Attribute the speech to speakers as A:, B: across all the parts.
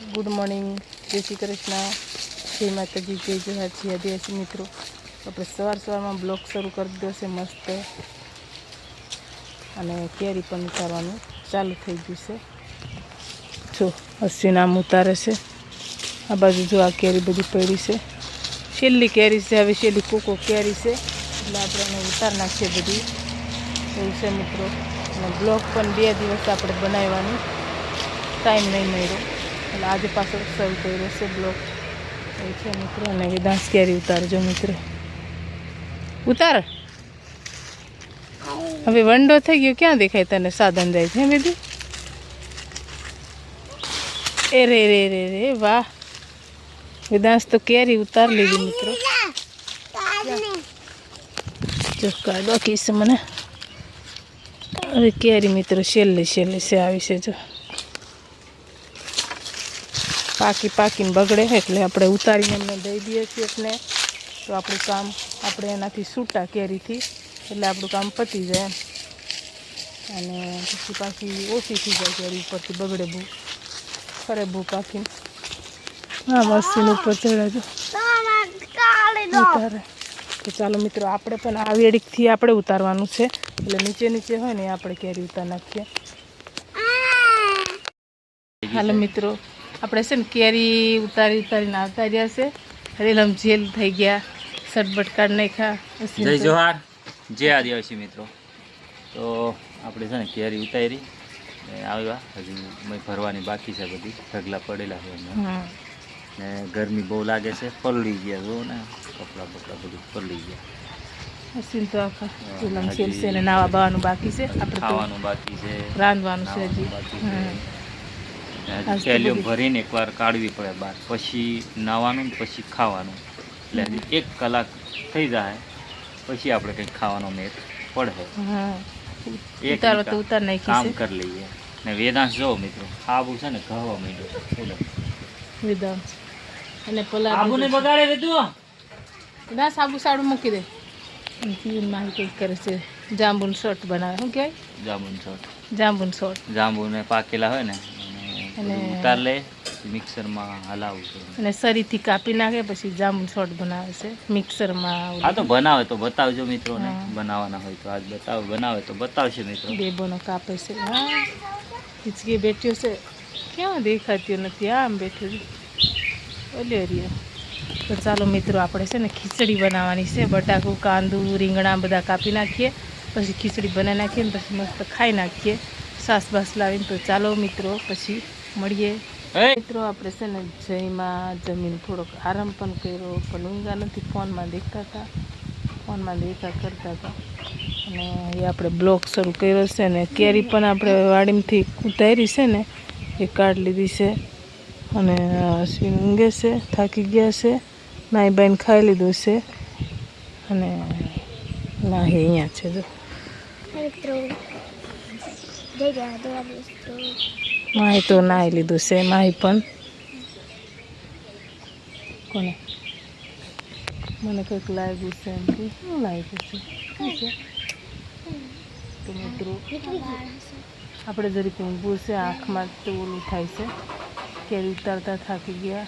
A: Good morning, जय श्री कृष्ण, जय माताजी, जय जोहार आदिवासी मित्रों। આપણે સવારમાં બ્લોગ શરૂ કરી દીધો છે મસ્ત, અને કેરી પણ ઉતારવાનું ચાલુ થઈ ગયું છે। જો અશ્વિન આમ ઉતારે છે, આ બાજુ જો આ કેરી બધી પડી છે, છેલ્લી કેરી છે, હવે છેલ્લી કોકો કેરી છે, એટલે આપણે એને ઉતાર નાખીએ બધી એવું છે મિત્રો। અને બ્લોગ પણ 2 દિવસ આપણે બનાવવાનું ટાઈમ નહીં મળ્યો, એટલે આજે પાછો શરૂ કર્યો છે બ્લોગ એવું છે મિત્રો। અને વેદાંશ કેરી ઉતારજો મિત્રો, ઉતાર। હવે વંડો થઈ ગયો, ક્યાં દેખાય તને? સાધન જાય છે બેબી। એ રે રે રે રે વાહ, વેદાંશ તો કેરી ઉતાર લીધી મિત્રો। જો કાઢો કીસ મને, અરે કેરી મિત્રો છેલ્લી છેલ્લી છે આવી છે। જો પાકીને બગડે એટલે આપણે ઉતારીને એમને દઈ દઈએ છીએ, એટલે તો આપણું કામ આપણે એનાથી છૂટા કેરીથી, એટલે આપણું કામ પતી જાય એમ। અને પછી પાછી ઓછી થઈ જાય કેરી, ઉપરથી બગડે બહુ, ખરે બહુ પાકીને। હા મસ્તીને ઉપર ચડાજો ઉતારે। તો ચાલો મિત્રો, આપણે પણ આ વેડીકથી આપણે ઉતારવાનું છે, એટલે નીચે નીચે હોય ને આપણે કેરી ઉતાર નાખીએ। હાલો મિત્રો, આપણે છે ને કેરી ઉતારીને આવતા રહ્યા છે, રેલમ જેલ થઈ ગયા, સટબટ કાઢ નાખ્યા।
B: જય જોહાર, જય આદિવાસી મિત્રો। તો આપણે છે ને કેરી ઉતારી આવ્યા, હજી ભરવાની બાકી છે, બધી ઢગલા પડેલા છે એમાં, ને ગરમી બહુ લાગે છે, પલળી ગયા જો ને, કપડાં બધું પલળી ગયા।
A: અસીન તો આખા રેલમ જેલ છે, ને નાવા બાવાનું બાકી છે, આપણે
B: ખાવાનું બાકી છે,
A: રાંધવાનું છે હજી।
B: થેલીઓ ભરીને એકવાર કાઢવી પડે બહાર, પછી નાવાનું પછી ખાવાનું, એટલે 1 કલાક થઈ જાય પછી આપણે કંઈક ખાવાનો મેળ પડે।
A: ઉતારો તો ઉતાર નાખી
B: કામ કરી લઈએ। ને વેદાંશ જો મિત્રો, આબુ છે ને ઘવા માંડ્યો
A: વેદાંશ, અને પેલા
B: આબુને બગાડે રે તું,
A: ના સાબુ સાડું મૂકી દે। માહી કંઈક કરે છે, જાંબુનું શોર્ટ બનાવે, શું કહેવાય? જાંબુનું શોર્ટ,
B: જાંબુને પાકેલા હોય ને
A: અને
B: ઉતાર લે, મિક્સરમાં હલાવું છે,
A: અને સરીથી કાપી નાખે, પછી જાંબુનું શોર્ટ બનાવે છે મિક્સરમાં।
B: હા તો બનાવે તો બતાવજો મિત્રોને, બનાવવાના હોય તો આજ બનાવે તો બતાવશે મિત્રો।
A: બેબોનો કાપે છે। હા હિચકી બેઠ્યો છે, ક્યાં દેખાતી નથી, આમ બેઠો છે ઓલી હરિયા। તો ચાલો મિત્રો, આપણે છે ને ખીચડી બનાવવાની છે, બટાકું કાંદું રીંગણા બધા કાપી નાખીએ, પછી ખીચડી બનાવી નાખીએ, ને પછી મસ્ત ખાઈ નાખીએ સાસ બાસ લાવીને। તો ચાલો મિત્રો પછી મળીએ મિત્રો। આપણે છે ને જઈમાં જમીન થોડોક આરામ પણ કર્યો, પણ ઊંઘા નથી, ફોનમાં દેખતા હતા, ફોનમાં દેખા કરતા હતા, અને એ આપણે બ્લોગ શરૂ કર્યો છે। ને કેરી પણ આપણે વાડીમાંથી ઉતારી છે ને, એ કાઢી લીધી છે, અને અશ્વિન ઊંઘે છે, થાકી ગયા છે, નાઈ બાઈને ખાઈ લીધું છે, અને નાહી અહીંયા છે જો માહી તો નાહી લીધું છે, માહી પણ કોને મને કંઈક લાગ્યું છે, એમથી શું લાગ્યું છે, શું છે? તો મિત્રો આપણે જરીક ઊંઘવું છે, આંખમાં તો ઓલું થાય છે, કેરી ઉતારતા થાકી ગયા,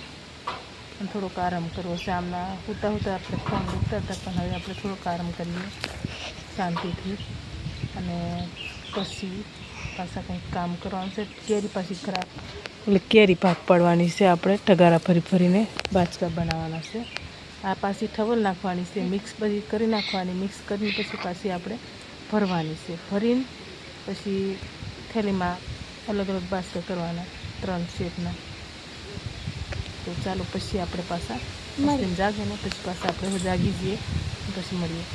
A: અને થોડોક આરામ કરવો છે। આમના હોતા આપણે ફોન ઉતારતા, પણ હવે આપણે થોડોક આરામ કરીએ શાંતિથી, અને પછી પાછા કંઈક કામ કરવાનું છે। કેરી પાછી ખરાબ, એટલે કેરી પાક પડવાની છે, આપણે ટગારા ફરીને બાચકા બનાવવાના છે। આ પાછી ઠવલ નાખવાની છે, મિક્સ બધી કરી નાખવાની, મિક્સ કરીને પછી પાછી આપણે ભરવાની છે, ભરીને પછી થેલીમાં અલગ અલગ બાચકા કરવાના 3 શેપના। તો ચાલો પછી આપણે પાછા જાગે ને પછી પાછા આપણે જાગી જઈએ, પછી મળીએ।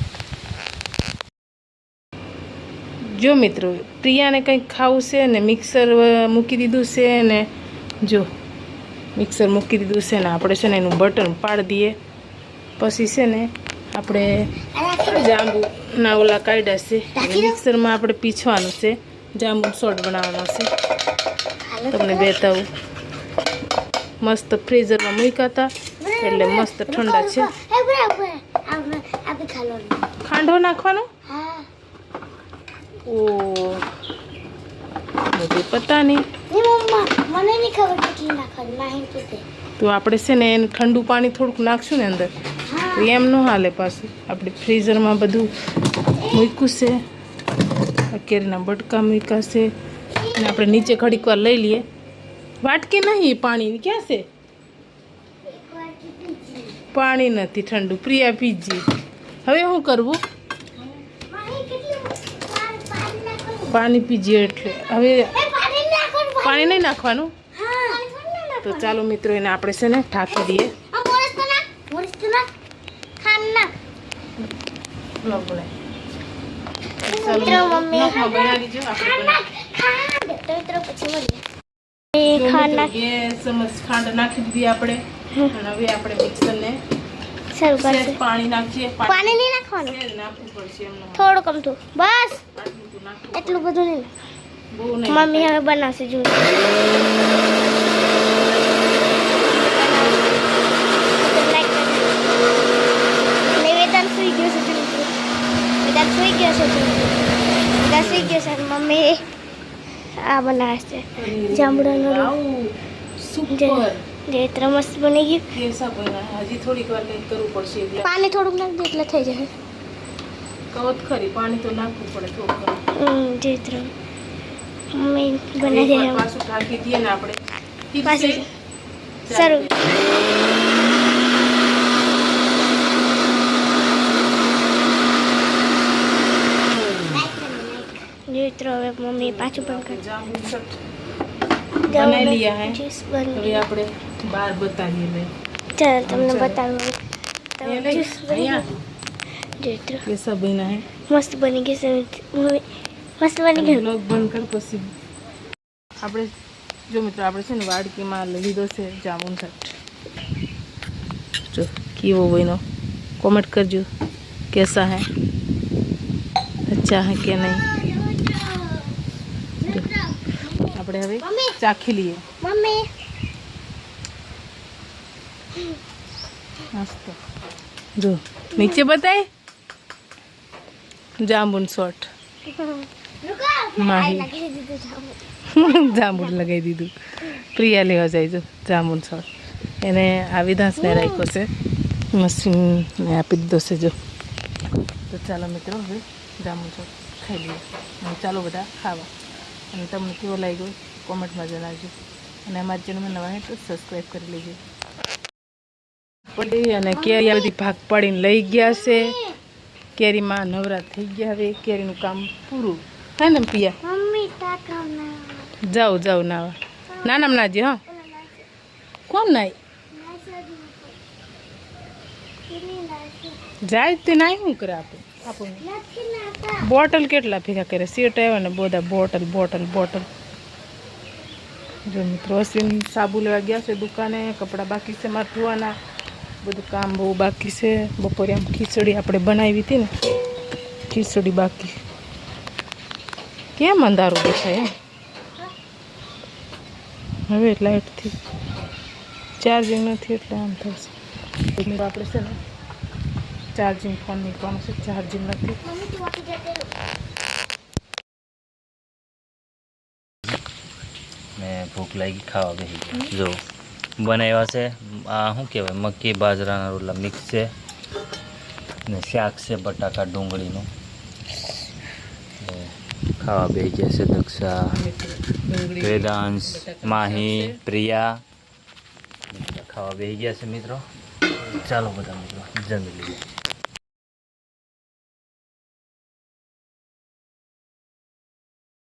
A: જો મિત્રો, પ્રિયાને કંઈક ખાવું છે ને, મિક્સર મૂકી દીધું છે, ને જો મિક્સર મૂકી દીધું છે, ને આપણે છે ને એનું બટન પાડી દઈએ, પછી છે ને આપણે જાંબુના ઓલા કાઢ્યા છે, મિક્સરમાં આપણે પીછવાનું છે, જાંબુ શોર્ટ બનાવવાનો છે। તમને બતાવું, મસ્ત ફ્રીઝરમાં મૂક્યા હતા, એટલે મસ્ત ઠંડા છે। ખાંડો નાખવાનો? ઓ मुझे पता नहीं।
C: नहीं मम्मा, मैंने नहीं નહીં ખબર કેટલી નાખવાની માહિન પૂછે.
A: તો આપણે છે ને એને ઠંડુ પાણી થોડુંક નાખશું ને અંદર તો એમ ન હાલે પાછું. આપણે ફ્રીઝરમાં બધું મૂક્યું છે, કેરીના બટકા મૂક્યા છે અને આપણે નીચે ઘડીક વાર લઈ લઈએ. વાટકી નહીં પાણીની ક્યાં છે? પાણી નથી ઠંડુ. પ્રિયા પીજી. હવે શું કરવું? પાણી પીજીએ એટલે હવે પાણી નહીં નાખવાનું. તો ચાલો મિત્રો એને આપણે છે ને ઢાંકી દઈએ. ખાંડ નાખી દીધી આપણે અને હવે આપણે મિક્સરને પાણી નાખીએ.
C: પાણી નહીં નાખવાનું,
A: નાખવું પડશે એમનું.
C: થોડું કમતું બસ,
A: આટલું તો નાખવું
C: એટલું બધું નહીં.
A: બહુ નહીં.
C: મમ્મી હવે બનાવશે જો. નિવેદન સુઈ ગયો છે. નિવેદન સુઈ ગયો છે. નિવેદન સુઈ ગયો છે. મમ્મી આ બનાવે છે જાંબુડાનો
A: આવું સુપર.
C: જે ઇતના મસ્ત બની ગયું.
A: કેસા બના. હજી થોડીક વાર લઈને કરવું પડશે. એટલે
C: પાણી થોડુંક નાખ દે એટલે થઈ જશે.
A: કહો તો ખરી, પાણી તો નાખવું પડે થોડું.
C: જે ઇતના મમ્મી બનાવી દે.
A: પાછું ઢાંકી દઈએ ને આપણે. ઠીક
C: પાછું
A: છે?
C: સારું. જે ઇતના હવે મમ્મી પાછું પણ કરી
A: જાંબુ શટ બનાવી લીયા હે.
C: જ્યુસ બની
A: હવે આપણે બહાર બતાવીએ લે.
C: ચાલ તમને બતાવું.
A: એ લઈ અહીંયા
C: જે ઇતના
A: કેસા બના હે.
C: મસ્ત બની ગઈ છે મમ્મી. મસ્ત બની ગયું.
A: બ્લોગ બંધ કર પછી. આપણે જો મિત્રો આપણે છે ને વાડકીમાં લીધો છે જામુન શટ. જો કેવો બન્યો કોમેન્ટ કરજો કેસા હે, અચ્છા હે કે નહીં. આપણે હવે ચાખી લઈએ.
C: મમ્મી
A: મસ્ત. જો નીચે બતાય જાંબુન શોટ. માહી જાંબુન લગાવી દીધું. પ્રિયા લેવા જાય જો જાંબુન શોટ. એને આ વિધાંશને રાખ્યો છે, મશીનને આપી દીધો છે જો. તો ચાલો મિત્રો હવે જાંબુન શોટ ખાઈ લઈએ. અને ચાલો બધા ખાવા. અને તમને કેવો લાગ્યો કોમેન્ટમાં જણાવજો. અને અમારી ચેનલમાં નવા હોય તો સબસ્ક્રાઈબ કરી લેજો. પડી અને કેરી બધી ભાગ પાડીને લઈ ગયા છે. કેરીમાં નવરા થઈ ગયા. હવે કેરીનું કામ પૂરું હે ને પિયા?
C: મમ્મી ટાકા ના
A: જાઓ જાઓ નાવા. નાનામ નાજી. હા કોણ નાય જાય તે નાય શું કરે આપણને. બોટલ કેટલા ભેગા કરે. સીટ આવ્યા ને બધા બોટલ બોટલ બોટલ. જો મિત્રો અશ્વિન સાબુ લેવા ગયા છે દુકાને. કપડાં બાકી છે મારે ધોવાના. બધું કામ બહુ બાકી છે. બપોરે આમ ખીચડી આપણે બનાવી હતી ને, ખીચડી બાકી. કેમ અંધારું દેખાય એમ. હવે લાઇટથી ચાર્જિંગ નથી એટલે આમ થશે. એટલે આપણે છે ને ચાર્જિંગ ફોન મૂકવાનું છે, ચાર્જિંગ નથી.
B: ને ભૂખ લાગી, ખાવા બેસી ગયા. જો બનાવ્યા છે આ શું કહેવાય મક્કી બાજરાના રોટલા મિક્સ છે ને શાક છે બટાકા ડુંગળીનું. ખાવા બેસી ગયા છે દક્ષા, વેદાંશ, માહી, પ્રિયા ખાવા બેસી ગયા છે મિત્રો. ચાલો બધા મિત્રો જમી લઈએ.